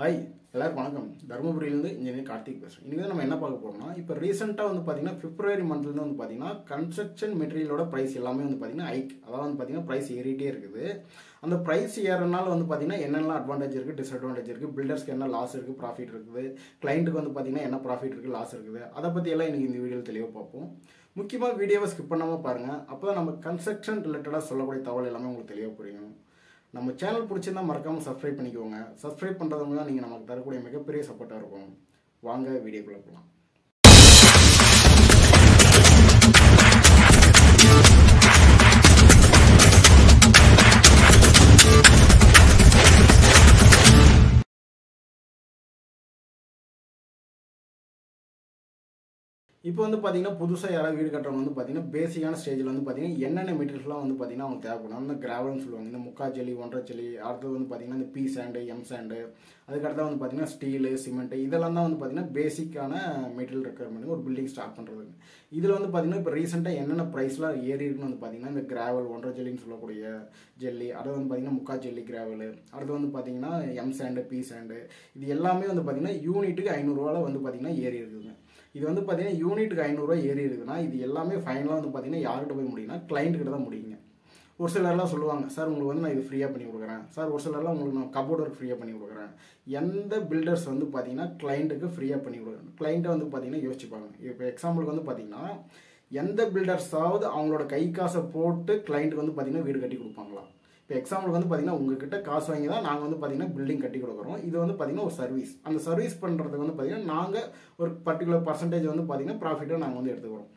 Hi, எல்லாருக்கும் வணக்கம். தர்மபுரியிலிருந்து engineer Karthik பேசுறேன். இன்னைக்கு நம்ம என்ன பார்க்க போறோம்னா, இப்போ ரீசன்ட்டா பாத்தீங்கன்னா பிப்ரவரி மந்த்ல இருந்து பாத்தீங்கன்னா கன்ஸ்ட்ரக்ஷன் மெட்டீரியலோட பிரைஸ் எல்லாமே பாத்தீங்கன்னா ஹைக். அதாவது பாத்தீங்கன்னா பிரைஸ் ஏறிட்டே இருக்குது. அந்த பிரைஸ் ஏறனால பாத்தீங்கன்னா என்னெல்லாம் அட்வான்டேஜ் இருக்கு, டிஸ்அட்வான்டேஜ் இருக்கு, பில்டர்ஸ்க்கு என்ன லாஸ் இருக்கு, ப்ராஃபிட் இருக்குது, கிளையண்ட்டுக்கு பாத்தீங்கன்னா என்ன ப்ராஃபிட் இருக்கு, லாஸ் இருக்குது. அதை பத்தி எல்லாம் இன்னைக்கு இந்த வீடியோல தெளிவா பார்ப்போம். முக்கியமா வீடியோவை ஸ்கிப் பண்ணாம பாருங்க. அப்பதான் நம்ம கன்ஸ்ட்ரக்ஷன் ரிலேட்டடா சொல்லக்கூடிய தகவல் எல்லாமே உங்களுக்கு தெளிவா புரியும். நம்ம சேனல் பிடிச்சிருந்தா மறக்காம சப்ஸ்கிரைப் பண்ணிக்கோங்க. சப்ஸ்கிரைப் பண்றது மூலம் நீங்க நமக்கு தரக்கூடிய மிகப்பெரிய சப்போர்ட்டா இருக்கும். வாங்க வீடியோக்குள்ள போலாம். இப்போ பாத்தீங்கன்னா புதுசா யாராவது வீடு கட்டுறவங்க பாத்தீங்கன்னா பேசிக்கான ஸ்டேஜ்ல பாத்தீங்கன்னா என்னென்ன மெட்டீரியல்ஸ்லாம் பாத்தீங்கன்னா அவங்க தேவைப்படும். அந்த கிராவல்னு சொல்லுவாங்க, இந்த முக்கா ஜல்லி, ஒன்றரை ஜல்லி, அடுத்து பாத்தீங்கன்னா இந்த பி சாண்டு, எம் சாண்டு, அதுக்கடுத்து பாத்தீங்கன்னா ஸ்டீலு, சிமெண்ட், இதெல்லாம் தான் பாத்தீங்கன்னா பேசிக்கான மெட்டீரியல் ரெக்குயர்மெண்ட் ஒரு பில்டிங் ஸ்டார்ட் பண்றதுக்கு. இதுல பாத்தீங்கன்னா இப்போ ரீசெண்டா என்னென்ன பிரைஸ்லாம் ஏறி இருக்குன்னு பாத்தீங்கன்னா இந்த கிராவல், ஒன்றரை ஜல்லின்னு சொல்லக்கூடிய ஜல்லி, அடுத்து பாத்தீங்கன்னா முக்கா ஜல்லி கிராவல், அடுத்து பாத்தீங்கன்னா எம் சாண்டு, பி சாண்டு, இது எல்லாமே பாத்தீங்கன்னா யூனிட்டுக்கு 500 ரூபாய் பாத்தீங்கன்னா ஏறி இருக்குதுங்க. இது பாத்தீங்கன்னா யூனிட்டுக்கு 500 ரூபாய் ஏறி இருக்குன்னா இது எல்லாமே ஃபைனலாக பாத்தீங்கன்னா யார்கிட்ட போய் முடியும்னா கிளைண்ட் கிட்ட தான் முடியுங்க. ஒரு சிலர்லாம் சொல்லுவாங்க, சார் உங்களுக்கு நான் இது ஃப்ரீயாக பண்ணி கொடுக்குறேன் சார், ஒரு சிலர்லாம் உங்களுக்கு நான் கபோர்ட் ஒர்க் ஃப்ரீயாக பண்ணி கொடுக்குறேன். எந்த பில்டர்ஸ் பாத்தீங்கன்னா கிளைண்ட்டுக்கு ஃப்ரீயாக பண்ணி கொடுக்குறேன், கிளைண்ட்டை பாத்தீங்கன்னா யோசிச்சுப்பாங்க. இப்போ எக்ஸாம்பிளுக்கு பாத்தீங்கன்னா எந்த பில்டர்ஸாவது அவங்களோட கை காசை போட்டு கிளைண்ட்டுக்கு பாத்தீங்கன்னா வீடு கட்டி கொடுப்பாங்களா? இப்போ எக்ஸாம்பிளுக்கு பாத்தீங்கன்னா உங்ககிட்ட காசு வாங்கி தான் நாங்கள் பாத்தீங்கன்னா பில்டிங் கட்டி கொடுக்குறோம். இது பாத்தீங்கன்னா ஒரு சர்வீஸ். அந்த சர்வீஸ் பண்ணுறதுக்கு பாத்தீங்கன்னா நாங்கள் ஒரு பர்டிகுலர் பர்சன்டேஜ் பாத்தீங்கன்னா ப்ராஃபிட்டாக நாங்கள் எடுத்துக்கிறோம்.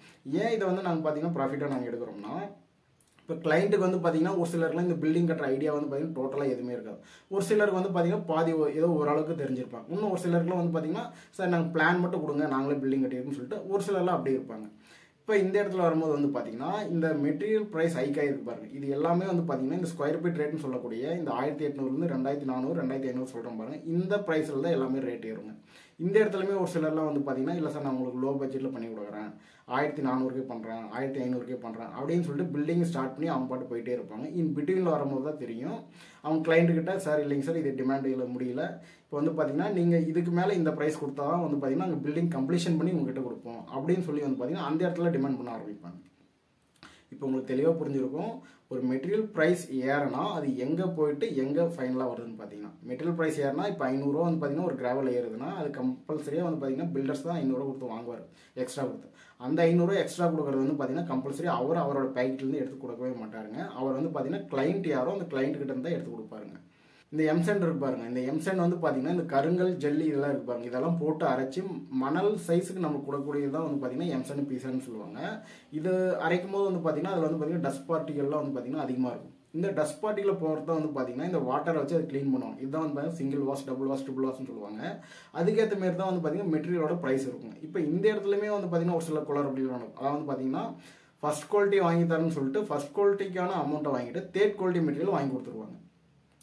ஏன் இதை நாங்கள் பாத்தீங்கன்னா ப்ராஃபிட்டாக நாங்கள் எடுக்கிறோம்னா, இப்போ கிளைண்ட்டுக்கு பாத்தீங்கன்னா ஒரு சிலருக்குலாம் இந்த பில்டிங் கட்டுற ஐடியா பாத்தீங்கன்னா டோட்டலாக எதுவுமே இருக்காது. ஒரு சிலருக்கு பாத்தீங்கன்னா பாதி ஏதோ ஓரளவுக்கு தெரிஞ்சிருப்பாங்க. இன்னும் ஒரு சிலருக்குலாம் பாத்தீங்கன்னா சார் நாங்கள் பிளான் மட்டும் கொடுங்க, நாங்களே பில்டிங் கட்டியிருக்குன்னு சொல்லிட்டு ஒரு சிலர்லாம் அப்படி இருப்பாங்க. இப்போ இந்த இடத்துல வரும்போது பாத்தீங்கன்னா இந்த மெட்டீரியல் பிரைஸ் ஹைக் ஆகிருக்கு பாருங்க. இது எல்லாமே பாத்தீங்கன்னா இந்த ஸ்கொயர் ஃபீட் ரேட்னு சொல்லக்கூடிய இந்த 1800 2400 2500 சொல்றோம் பாருங்க. இந்த பிரைஸ்ல தான் எல்லாமே ரேட் ஏறுங்க. இந்த இடத்துலயுமே ஒரு சிலர்லாம் பாத்தீங்கன்னா இல்ல சார் நான் உங்களுக்கு லோ பட்ஜெட்ல பண்ணி கொடுக்குறேன், 1400 பண்றேன், 1500 பண்றேன் அப்படின்னு சொல்லிட்டு பில்டிங் ஸ்டார்ட் பண்ணி அவங்க பாட்டு போயிட்டே இருப்பாங்க. இன் பிட்வீன்ல வரும்போது தான் தெரியும் அவங்க கிளைண்ட் கிட்ட, சார் இல்லைங்க சார் இது டிமாண்ட் இல்லை முடியல, இப்போ பாத்தீங்கன்னா நீங்க இதுக்கு மேல இந்த பிரைஸ் கொடுத்தா தான் பாத்தீங்கன்னா நாங்கள் பில்டிங் கம்ப்ளீஷன் பண்ணி உங்ககிட்ட கொடுப்போம் அப்படின்னு சொல்லி பாத்தீங்கன்னா அந்த இடத்துல டிமாண்ட் பண்ண ஆரம்பிப்பாங்க. இப்போ உங்களுக்கு தெளிவாக புரிஞ்சிருக்கும், ஒரு மெட்டீரியல் ப்ரைஸ் ஏறனா அது எங்கே போயிட்டு எங்கே ஃபைனலாக வருதுன்னு பார்த்தீங்கன்னா, மெட்டீரியல் ப்ரைஸ் ஏறினா இப்போ 500 ரூபா பார்த்தீங்கன்னா ஒரு கிராவல் ஏறுதுன்னா அது கம்பல்சரியாக பார்த்தீங்கன்னா பில்டர்ஸ் தான் 500 ரூபா கொடுத்து வாங்குவார் எக்ஸ்ட்ரா கொடுத்து. அந்த 500 ரூபா எக்ஸ்ட்ரா கொடுக்குறது பார்த்தீங்கன்னா கம்பல்சரி அவரோட பேக்கெட்லேருந்து எடுத்து கொடுக்கவே மாட்டாருங்க. அவர் பார்த்தீங்கன்னா கிளைண்ட் யாரோ அந்த கிளைண்ட் கிட்ட இருந்தால் எடுத்து கொடுப்பாருங்க. இந்த எம்சேண்ட் இருக்கு பாருங்க, இந்த எம்சேண்ட் பாத்தீங்கன்னா இந்த கருங்கல் ஜல்லி இதெல்லாம் இருக்கு பாருங்க, இதெல்லாம் போட்டு அரைச்சி மணல் சைஸுக்கு நம்ம கொடுக்கக்கூடியதான் பாத்தீங்கன்னா எம்சேண்ட் பீசன்னு சொல்லுவாங்க. இது அரைக்கும் போது பாத்தீங்கன்னா அதுல பாத்தீங்கன்னா டஸ்ட் பார்ட்டிகள்லாம் பாத்தீங்கன்னா அதிகமா இருக்கும். இந்த டஸ்ட் பார்ட்டிகளை போறத பாத்தீங்கன்னா இந்த வாட்டரை வச்சு அதை கிளீன் பண்ணுவாங்க. இதுதான் single wash, double wash, triple வாஷ்னு சொல்லுவாங்க. அதுக்கேற்ற மாதிரி தான் பாத்தீங்கன்னா மெட்டீரியலோட பிரைஸ் இருக்கும். இப்போ இந்த இடத்துலயுமே பாத்தீங்கன்னா ஒரு சில குளர் அப்படி இருக்கும். அதாவது பாத்தீங்கன்னா ஃபர்ஸ்ட் குவாலிட்டி வாங்கி தரேன்னு சொல்லிட்டு ஃபர்ஸ்ட் குவாலிட்டிக்கான அமௌண்ட்டை வாங்கிட்டு தேர்ட் குவாலிட்டி மெட்டீரியல் வாங்கி கொடுத்துருவாங்க.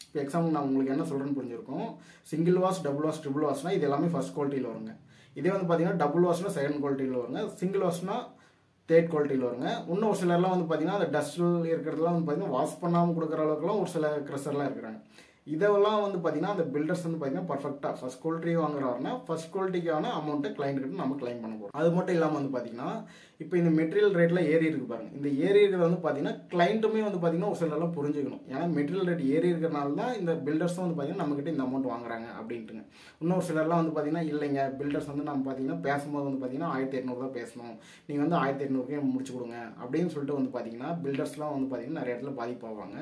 இப்போ எக்ஸாம்பிள் நான் உங்களுக்கு என்ன சொல்றேன்னு புரிஞ்சிருக்கும். Single wash, double wash, triple வாஷ்னா இது எல்லாமே ஃபர்ஸ்ட் குவாலிட்டியில் வருங்க. இதே பாத்தீங்கன்னா டபுள் வாஷ்னா செகண்ட் குவாலிட்டியில் வருங்க, சிங்கிள் வாஷ்னா தேர்ட் குவாலிட்டியில் வருங்க. இன்னும் ஒரு சிலர்லாம் பாத்தீங்கன்னா அந்த டஸ்ட்டில் இருக்கிறதுலாம் பாத்தீங்கன்னா வாஷ் பண்ணாமல் கொடுக்குற அளவுக்குலாம் ஒரு சில கிரஷர்லாம் இருக்கிறாங்க. இதெல்லாம் பாத்தீங்கன்னா அந்த பில்டர்ஸ் பாத்தீங்கன்னா பர்ஃபெக்டா ஃபர்ஸ்ட் குவாலிட்டி வாங்குறாருன்னா ஃபர்ஸ்ட் குவாலிட்டிக்கான அமௌண்ட்டை கிளைண்ட் கிட்ட நம்ம கிளைம் பண்ண போறோம். அது மட்டும் இல்லாம பாத்தீங்கன்னா இப்போ இந்த மெட்டீரியல் ரேட்ல ஏறி இருக்கு பாருங்க. இந்த ஏறி இருக்கிறது பாத்தீங்கன்னா கிளைண்ட்டுமே பாத்தீங்கன்னா ஒரு சிலர்லாம் புரிஞ்சுக்கணும். ஏன்னா மெட்டீரியல் ரேட் ஏறி இருக்கிறனால தான் இந்த பில்டர்ஸும் பாத்தீங்கன்னா நம்ம கிட்ட இந்த அமௌண்ட் வாங்குறாங்க அப்படின்ட்டுங்க. இன்னொரு சிலர்லாம் பாத்தீங்கன்னா இல்லைங்க, பில்டர்ஸ் நம்ம பாத்தீங்கன்னா பேசும்போது பாத்தீங்கன்னா 1800 தான் பேசணும், நீங்க 1800 முடிச்சு கொடுங்க அப்படின்னு சொல்லிட்டு பாத்தீங்கன்னா பில்டர்ஸ்லாம் பாத்தீங்கன்னா நிறைய இடத்துல பாதிப்பாவாங்க.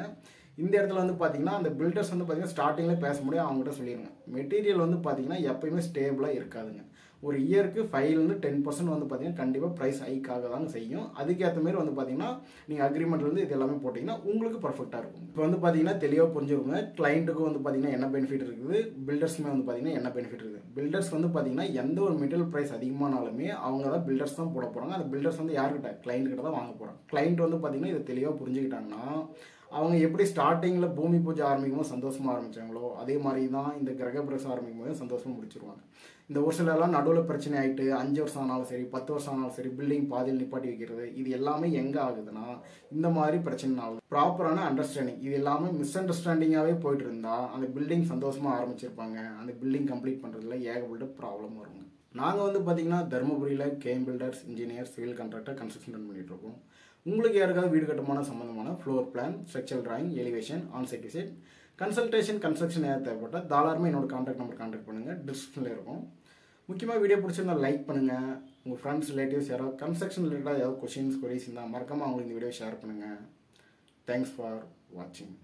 இந்த இடத்துல பாத்தீங்கன்னா அந்த பில்டர்ஸ் பாத்தீங்கன்னா ஸ்டார்டிங்ல பேச முடியும், அவங்ககிட்ட சொல்லிடுங்க. மெட்டீரியல் பாத்தீங்கன்னா எப்பயுமே ஸ்டேபிளா இருக்காதுங்க. ஒரு இயருக்கு 5-10% பாத்தீங்கன்னா கண்டிப்பா பிரைஸ் ஹைக் ஆக தான் செய்யும். அதுக்கேற்ற மாதிரி பாத்தீங்கன்னா நீங்க அக்ரிமெண்ட்ல இது எல்லாமே போட்டீங்கன்னா உங்களுக்கு பர்ஃபெக்டா இருக்கும். இப்போ பாத்தீங்கன்னா தெளிவா புரிஞ்சுக்கோங்க, கிளைண்ட்டுக்கு பாத்தீங்கன்னா என்ன பெனிஃபிட் இருக்குது, பில்டர்ஸ்மே பாத்தீங்கன்னா என்ன பெனிஃபிட் இருக்குது. பில்டர்ஸ் பாத்தீங்கன்னா எந்த ஒரு மெட்டீரியல் பிரைஸ் அதிகமானாலுமே அவங்க தான் பில்டர்ஸ் தான் போட போறாங்க. அந்த பில்டர்ஸ் யார்கிட்ட, கிளைண்ட் கிட்ட தான் வாங்க போறாங்க. கிளைண்ட் பாத்தீங்கன்னா இதை தெளிவா புரிஞ்சுக்கிட்டாங்கன்னா அவங்க எப்படி ஸ்டார்டிங்கில் பூமி பூஜை ஆரம்பிக்கும்போது சந்தோஷமாக ஆரம்பித்தாங்களோ அதே மாதிரி தான் இந்த கிரகப்பிரவேசம் ஆரம்பிக்கும் போது சந்தோஷமாக முடிச்சிருவாங்க. இந்த ஒரு சிலர்லாம் நடுவில் பிரச்சனை ஆகிட்டு 5 வருஷம் ஆனாலும் சரி 10 வருஷம் ஆனாலும் சரி பில்டிங் பாதியில் நிப்பாட்டி வைக்கிறது இது எல்லாமே எங்கே ஆகுதுன்னா இந்த மாதிரி பிரச்சனை ஆகுது. ப்ராப்பரான அண்டர்ஸ்டாண்டிங் இது எல்லாமே மிஸ் அண்டர்ஸ்டாண்டிங்காகவே போயிட்டு இருந்தால் அந்த பில்டிங் சந்தோஷமாக ஆரம்பிச்சிருப்பாங்க. அந்த பில்டிங் கம்ப்ளீட் பண்ணுறதுல ஏகப்பட்ட ப்ராப்ளம் வருங்க. நாங்கள் வந்து பார்த்திங்கன்னா தர்மபுரியில் game builders engineer civil contractor construction run பண்ணிகிட்ருக்கோம். உங்களுக்கு யாருக்காவது வீடு கட்டுமான சம்மந்தமான floor plan structural drawing elevation onsite visit consultation construction ஏதாவது தேவைப்பட்டால் தாராளமாக என்னோட கான்டாக்ட் நம்பர் கான்டாக்ட் பண்ணுங்கள், டிஸ்கிரிப்ஷனில் இருக்கும். முக்கியமாக வீடியோ பிடிச்சிருந்தா லைக் பண்ணுங்கள். உங்கள் ஃப்ரெண்ட்ஸ் ரிலேட்டிவ்ஸ் யாராவது கன்ஸ்ட்ரக்ஷன் ரிலேட்டடாக ஏதாவது கொஷின்ஸ் கொரிஸ் இருந்தால் மறக்காமல் அவங்களுக்கு இந்த வீடியோ ஷேர் பண்ணுங்கள். தேங்க்ஸ் ஃபார் வாட்சிங்.